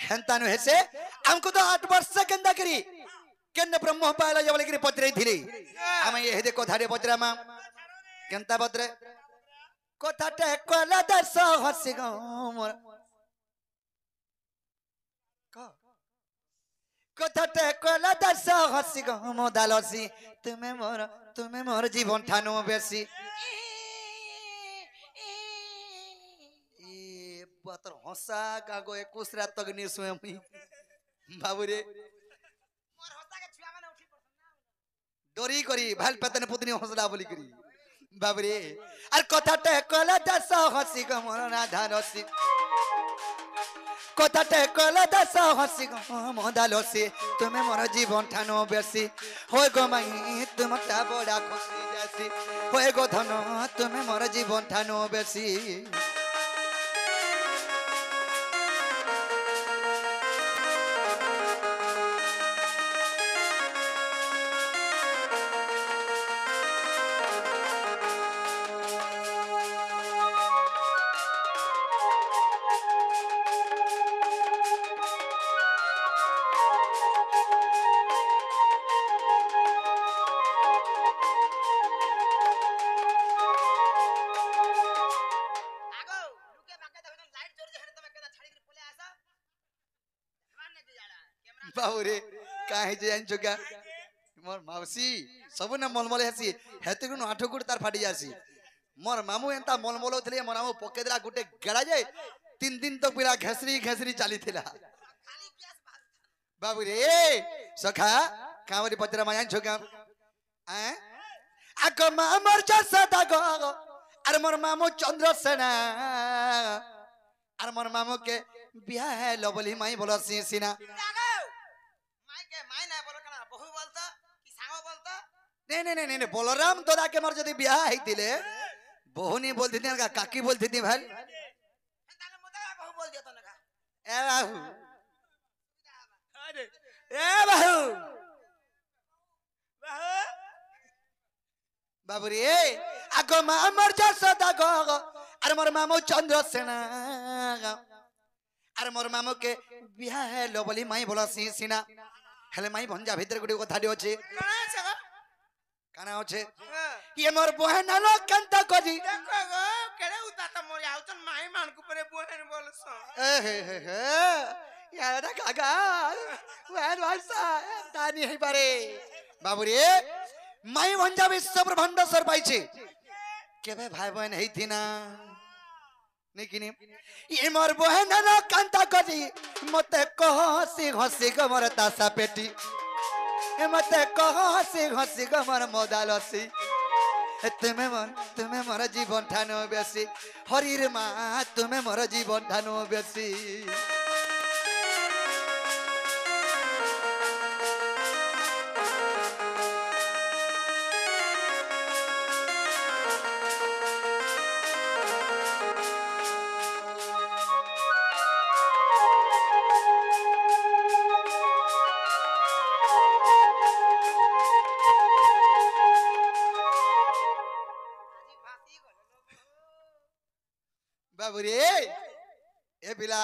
हेंता नु हेसे हमको तो 8 वर्ष केंदा करी केन ब्रह्म पाला जबले करी पत्रे थिले हम ये हेदे कोठारे पत्रा मा केंता पत्रे कोठाटे कोला दस हसी गो मोर को कोठाटे कोला दस हसी गो मो दालसी तुम्हें मोर जीवन ठानो बेसी ए बातर हंसा कागो 21 रात तक नि सोए मी बाबू रे मोर हंसा के छुआ माने उठी पड़सन डोरी करी भाल पतन पुतनी हंसला बोली करी बाबू रे अर कथाटे कोला दस हसी गो मोर ना धानसी कथाटे कोला दस हसी गो मो दालसी तुम्हें मोर जीवन ठानो बेसी होय गो माई तुम ता बड़ा खुशी जासी होय गो धन तुम्हें मोर जीवन ठानो बेसी बाबूरे काहे जे आइन जोगा मोर मावसी सब ना मलमले हसी हेते गुण 8 गुण तार फाटी जासी मोर मामू एंता मलमलो थले मोर मामू पके देला गुटे गेड़ा जाय 3 दिन तक पूरा घसरी घसरी चाली थिला बाबूरे सखा कावरी पत्रा मायन जोगा आको मामर जसदा गो अरे मोर मामू चंद्रसेना अरे मोर मामू के बियाह है लबली माई बोलो सीना माई ना बोल कना बहु बोलता कि सांगो बोलता नहीं बलराम तोरा के मर जदी बियाह हैतिले बहु नहीं बोलती थी का काकी बोलती थी भाई ताले मोदा बहु बोल दिया तो नका ए बाहू अरे ए बाहू बाबू रे आगो मामर जसदा गो अरे मोर मामू चंद्रसेना अरे मोर मामू के बियाह है लबली माई बोला सीना हेले माई भंजा भीतर गुडी कथाडी अछि काना अछि ये मोर बहन लो कंता कोजी देखो गो केड़े उता त मोर आउतन माई मान को परे बहन बोलस ए हे यार काका वहन भाषा तानी है पारे बाबू रे माई भंजा विश्व ब्रह्मांड सर पाइछे केबे भाई बहन है थी ना निकिनी ये मोर बहन लो कंता कोजी मते कहसी हसी ग मोर तासा पेटी ए मते कहसी हसी ग मोर मोदालसी तुम्हें मोर जीवन ठानो बेसी हरिर माँ तुम्हें मोर जीवन ठानो बेसी बाबू रे ए पिला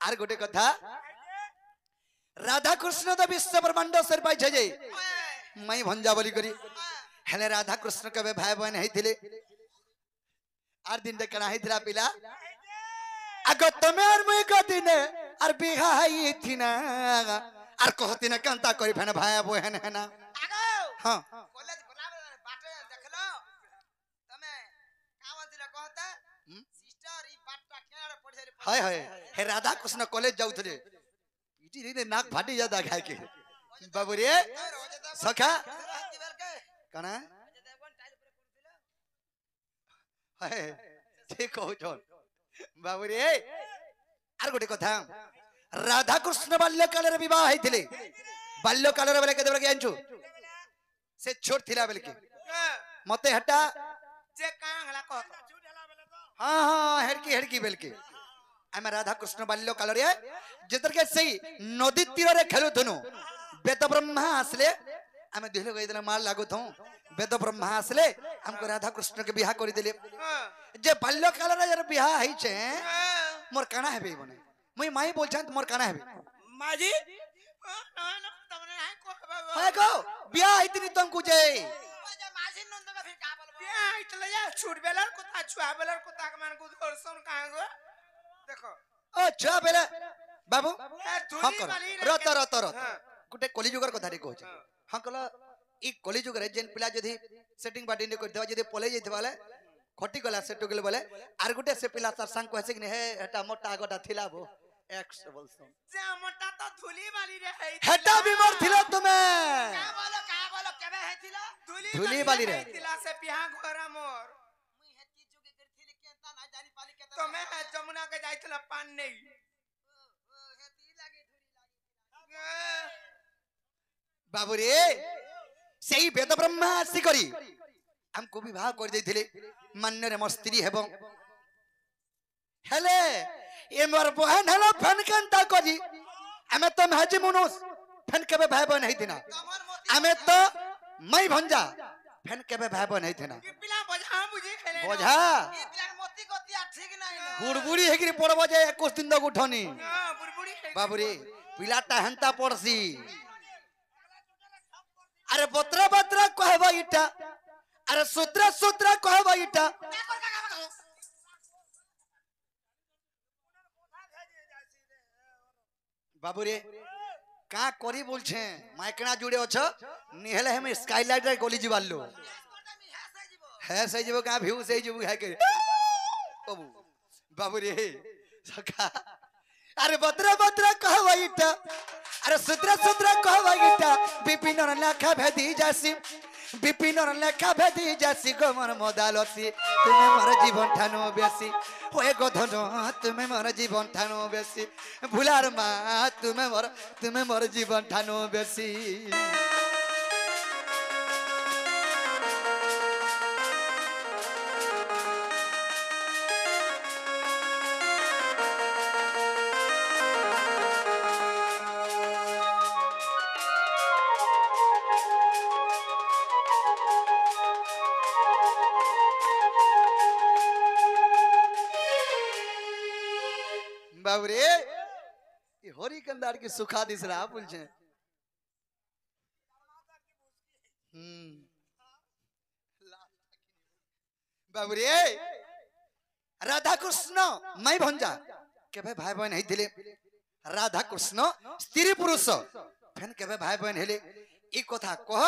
आर गोटे कथा राधा कृष्ण तो विश्व ब्रह्मांड सर पाइ छे माई भंजा बोली करी हेले राधा कृष्ण के भाई बहन हेथिले आर दिन कणा हेथिला पिला आगो तमे और मुई को दिन आर बिहा ही थिना आर कहती ना कांता करी फन भाई बहन है ना आगो हां कॉलेज बनावे बाटे देखलो तमे कावंती कहता सिस्टर ई बाटटा केना पढ़े हाय हाय हे राधा कृष्ण कॉलेज जाउथले इटी रे नाक फाटी जाता खाए के बाबू रे सखा कना हाय ठीक हो जोन बाबू रे आर गोटे कथा राधा कृष्ण बाल्य काल रे विवाह हैथिले बाल्य काल रे बेले के देबे जानछु से छोट थिला बेले के मते हटा जे कां हला कहत हां हां हेड़की बेले के आमे राधा कृष्ण बाल्य काल रे जेतर के सही नदी तीर रे खेलु थनु वेद ब्रह्मा आसले आमे दिले गई देला मार लागो थौ वेद ब्रह्मा आसले हमको राधा कृष्ण के बियाह करि देले जे बाल्य काल रे यार बियाह हई छे मोर काना हेबे बने मुई माई बोल छन तुमर काना हेबे माझी ना ना तमने हाय को बाबा हाय को बिया इतनी तुमको जे माझी नंद का फिर का बोलबो बिया इतले या छूट बेलर को ता छुआ बेलर को ता मान को दर्शन कहां गो देखो अच्छा बेले बाबू धुली हाँ कर वाली रत रत रत गुटे कलिजुगर कथा रे कहछ हाँ कल ई कलिजुगर जेन पिला जदी सेटिंग पार्टी ने कर देवा जदी पले जइथ वाले खटी गला सेट गेल बोले आर गुटे से पिला तार संग कहसे कि हे एटा मोटा गोटा थिला बो एक्स बोलसो जे मोटा तो धुली वाली रे है हेटा बीमार थिला तुमे का बोलो केबे हेतिला धुली वाली रे हेतिला से बिहा घरा मोर मुई हेती जुगे करथिले केता ना जानी पाली केता तमे जमुना के जाइतला पान नहीं हेती लागे धुली लागे बाबू रे सेही वेद ब्रह्मा आसी करी हमको विवाह कर देथिले मान्य रे मोर स्त्री हेबो हेले ए मोर बहन हेलो फन कंता करी हमें तो महजी मुनुस फन केबे भाई बहन नहीं थिना हमें तो मई भंजा फन केबे भाई बहन नहीं थिना ई पिला बजा बुझी खेले बोझा ई पिला मोती गतिया ठीक नहीं ना बुड़बुड़ी हेकरी पड़बो जे 21 दिन तक उठनी हां बुड़बुड़ी बाबू रे पिलाटा हंता पड़सी अरे बत्रा बत्रा कहबो इटा अरे सूत्र सूत्र कहबो इटा बाबू रे का करी बोलछे माइकना जुड़े अछ निहले हम स्काईलाइट रे गली जीवालो है सही जीवो का भ्यू सही जीवो है के बाबू बाबू रे सखा अरे बत्रा बत्रा कहबो इटा अरे सूत्र सूत्र कहबो इटा विपिन लेखा भेदी जासी विपिन लेखा भेदी जासी गमन मदालसी तुम्हें मोर जीवन ठानो बेसी होए गधन तुम्हें मोर जीवन ठानो बेसी भुलार मा तुम्हें मोर जीवन ठानो बेसी बाबरे ये होरी कंदार की सुखा दिस रहा पुलछे बाबरे राधा कृष्ण मैं भंजा केबे भाई बहन नहीं थिले राधा कृष्ण स्त्री पुरुष फेन केबे भाई बहन हेले ई कथा कह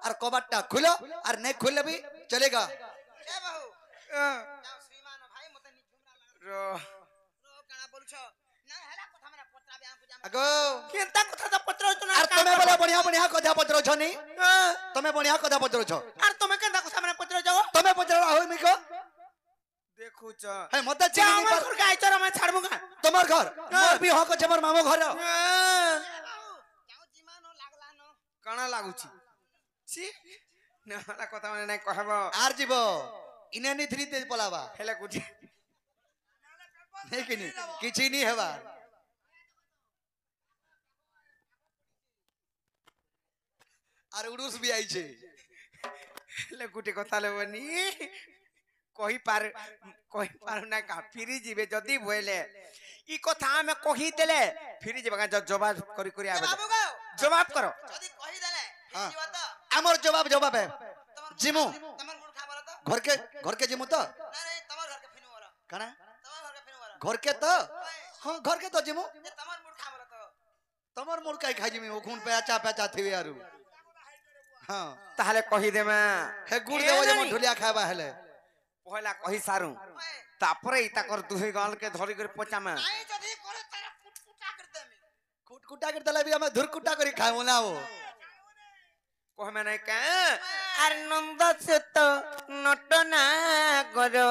और कबाटा खुलो और नहीं खुले भी चलेगा ए बाबू जाओ श्रीमान भाई मते नि झुमरा रो काना बोलछो ना हेला कथा मने पत्रा बे पूजा अगो केनता कथा तो पत्र तो ना आर तमे बोले बढ़िया बढ़िया कथा पत्र छ नी तमे बढ़िया कथा पत्र छ आर तमे केनता कथा मने पत्र जाओ तमे पत्र होय मिको देखू छ है मते चिनी हमर पर घर गाय चरा मैं छाड़बूगा तमर घर मोर भी हक छ मोर मामो घर जाओ जिमानो लागला न काना लागू छी छी ना कथा मने नै कहबो आर जीवो इने नि थ्री तेज पलावा हेला कुठी नहीं कि नहीं किछि नहीं हेबा आर उडुस भी आई छे हेला कुठी कथा लेबनी कहि पार ना का फिरी जीवे जदी भइले ई कथा में कहि देले फिरी जीवा का जवाब करी करी आबे बाबू गो जवाब करो जदी कहि देले फिरी जीवा तो हमर जवाब है जिमु तमर मुड़ खा बोला तो घर के जिमु तो नहीं तमर घर के फिनु बोला कना तमर घर के फिनु बोला घर के तो हां घर के तो जिमु तमर मुड़ खा बोला तो तमर मुड़ काई खाई जिमु खून पेचा थिवे आरु हां ताहले कहि दे मैं हे गुड़ देबो जे मन ढुलिया खाबा हेले पहला कहि सारू तापरे इता कर दुहे गाल के धरी कर पोचा में नहीं जदी करे तारा कुटकुटा कर दे में कुटकुटा कर दला भी हम धुरकुटा करी खाऊ ना वो कह में नहीं के आनंद से तो नटना करो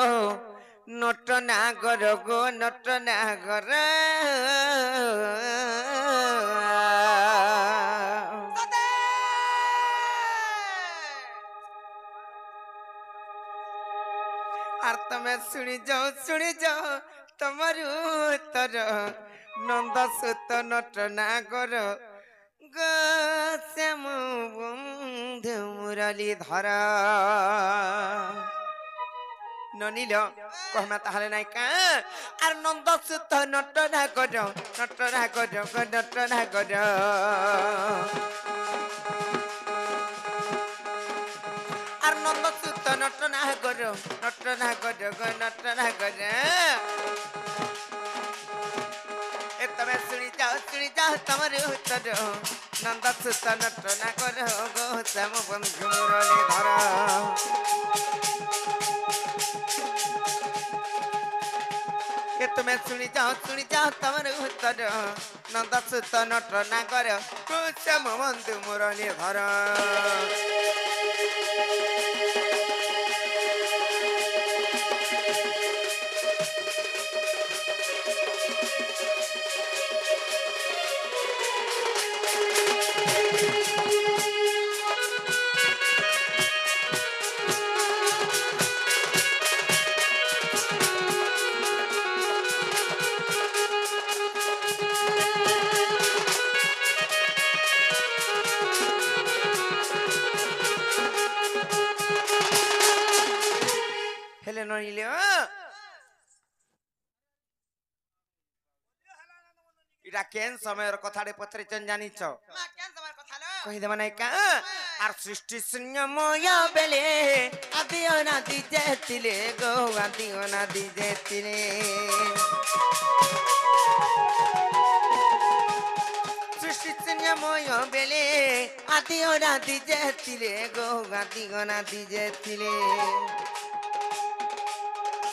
गो नटना करो आर तमे सुनी जाओ तमरु तर नंद सुत नटना करो गो श्याम बंधु मुरली धर ননিল কহমা তাহলে নাই কা আর নন্দ সুত নট না গর আর নন্দ সুত নট না গর এ তবে শুনি যাও তোমার উত্তর নন্দ সুত নট না গর গো শ্যাম বন্ধু মুরলি ধর এ তুমি শুনি যাও তোমার উত্তর নন্দ সুত নট না গর গো শ্যাম বন্ধু মুরলি ধর হেলে নইলে এটা কেন সময়ের কথাটা পত্রিচন জানিছ কই দেব নাই কা আর সৃষ্টি শূন্যময় বেলে আদি অনাদি যেতিলে গো আদি অনাদি যেতিলে সৃষ্টি শূন্যময় বেলে আদি অনাদি যেতিলে গো আদি অনাদি যেতিলে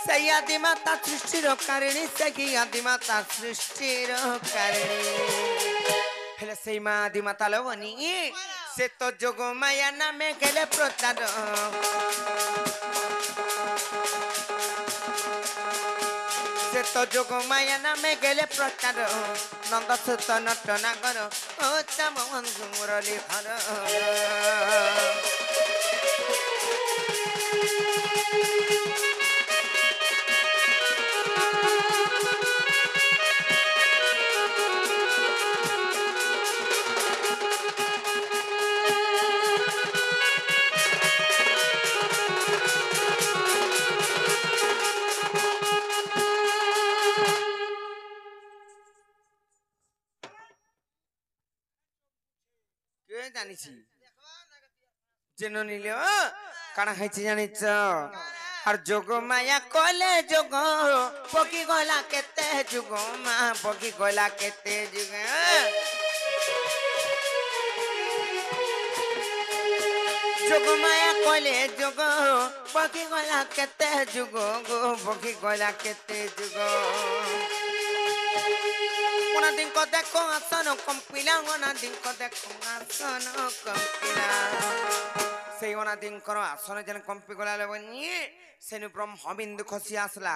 সেই আদিমাতা সৃষ্টির কারণে সেই আদিমাতা সৃষ্টির কারণে হেলে সেই মা আদিমাতা লবনি সে তো যোগ মায়া নামে গেলে প্রচার সে তো যোগ মায়া নামে গেলে প্রচার নন্দ সুত নট নাগর ও শ্যাম বন্ধু মুরলি ধর জানিছি জেন নিলে কানা খাইছি জানিছ আর যোগ মায়া কলে যোগ পকি গলা কেতে যুগ মা পকি গলা কেতে যুগ যোগ মায়া কলে যোগ পকি গলা কেতে যুগ গো পকি গলা কেতে যুগ দিন কো দেখো আসন কম্পিলা দিন কো দেখো আসন কম্পিলা সেই দিন করো আসন যেন কম্পি গলা বনি সেনু ব্রহ্মবিন্দু খসি আসলা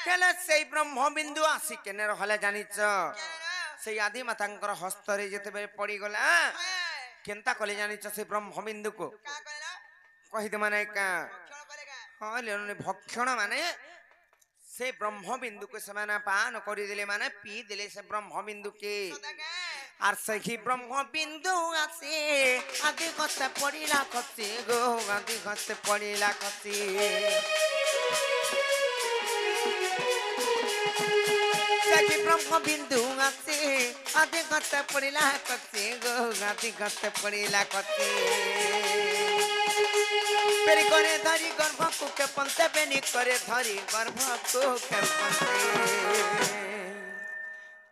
কেলে সেই ব্রহ্মবিন্দু আসি কেনে হলে জানিছ সেই আদি মাতাঙ্কর হস্তরে যেতেবে পড়ি গলা কেনতা কলে জানিছ সেই ব্রহ্মবিন্দু কো কহিতে মানে কা হলে ভক্ষণ মানে से ब्रह्मबिंदु को समाना पान करी दिले माने पी दिले से ब्रह्मबिंदु के और सही ब्रह्मबिंदु आसे आदि कते पड़िला कते गो आदि कते पड़िला कते सही ब्रह्मबिंदु आसे आदि कते पड़िला कते गो आदि कते पड़िला कते पेरी करे धरी गर्भ को के पंते बेनी करे धरी गर्भ को के पंते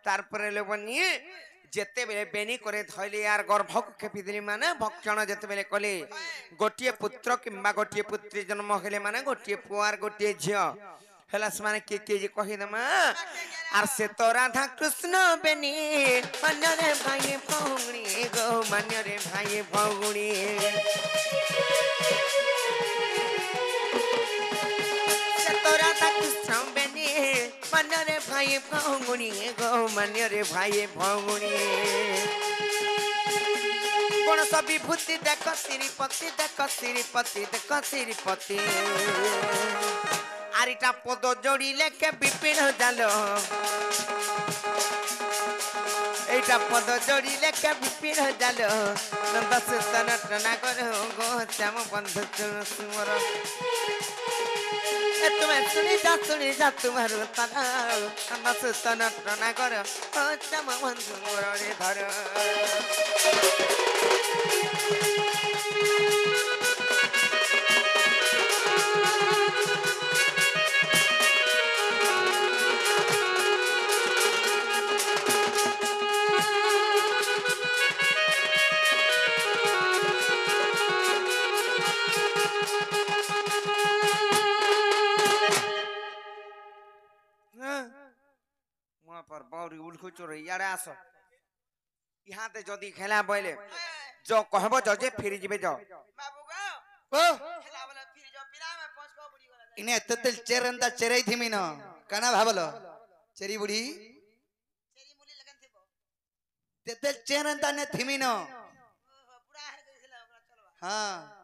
तार परे लोबनी जेते बेले बेनी करे धइले यार गर्भ को के पिदली माने भक्षण जेते बेले कले गोटिए पुत्र किंबा गोटिए पुत्री जन्म हेले माने गोटिए पुआर गोटिए झियो हेलास माने के जे कहि दमा आर से तो राधा कृष्ण बेनी मान्य रे भाई भौगुणी गो मान्य रे भाई भौगुणी मान्य रे भाई भौगुणी गो मान्य रे भाई भौगुणी कोण सब विभूति देख श्रीपति देख श्रीपति देख श्रीपति आरिटा पद जोड़ी लेके विपिन जाल एटा पद जोड़ी लेके विपिन जाल नंद सुतन टना कर गो श्याम बंधु सुमर ए तुम्हें सुनी जा तुम्हारो ताना नस तन टना कर ओ चम बंधु मोरे धर पर बाउरी उल्खु चोर यारे आस यहाँ ते जदी खेला बोले जो कहबो जजे फिर जिबे जो बाबू गो ओ खेला बोले फिर जो पिला में पहुंच को बुड़ी गला इने ततेल चेरंदा चेरई थिमी न काना भाबलो चेरी बुढ़ी चेरी मुली लगन थिबो ततेल चेरंदा ने थिमी न पूरा हर गइला ओकरा चलवा हाँ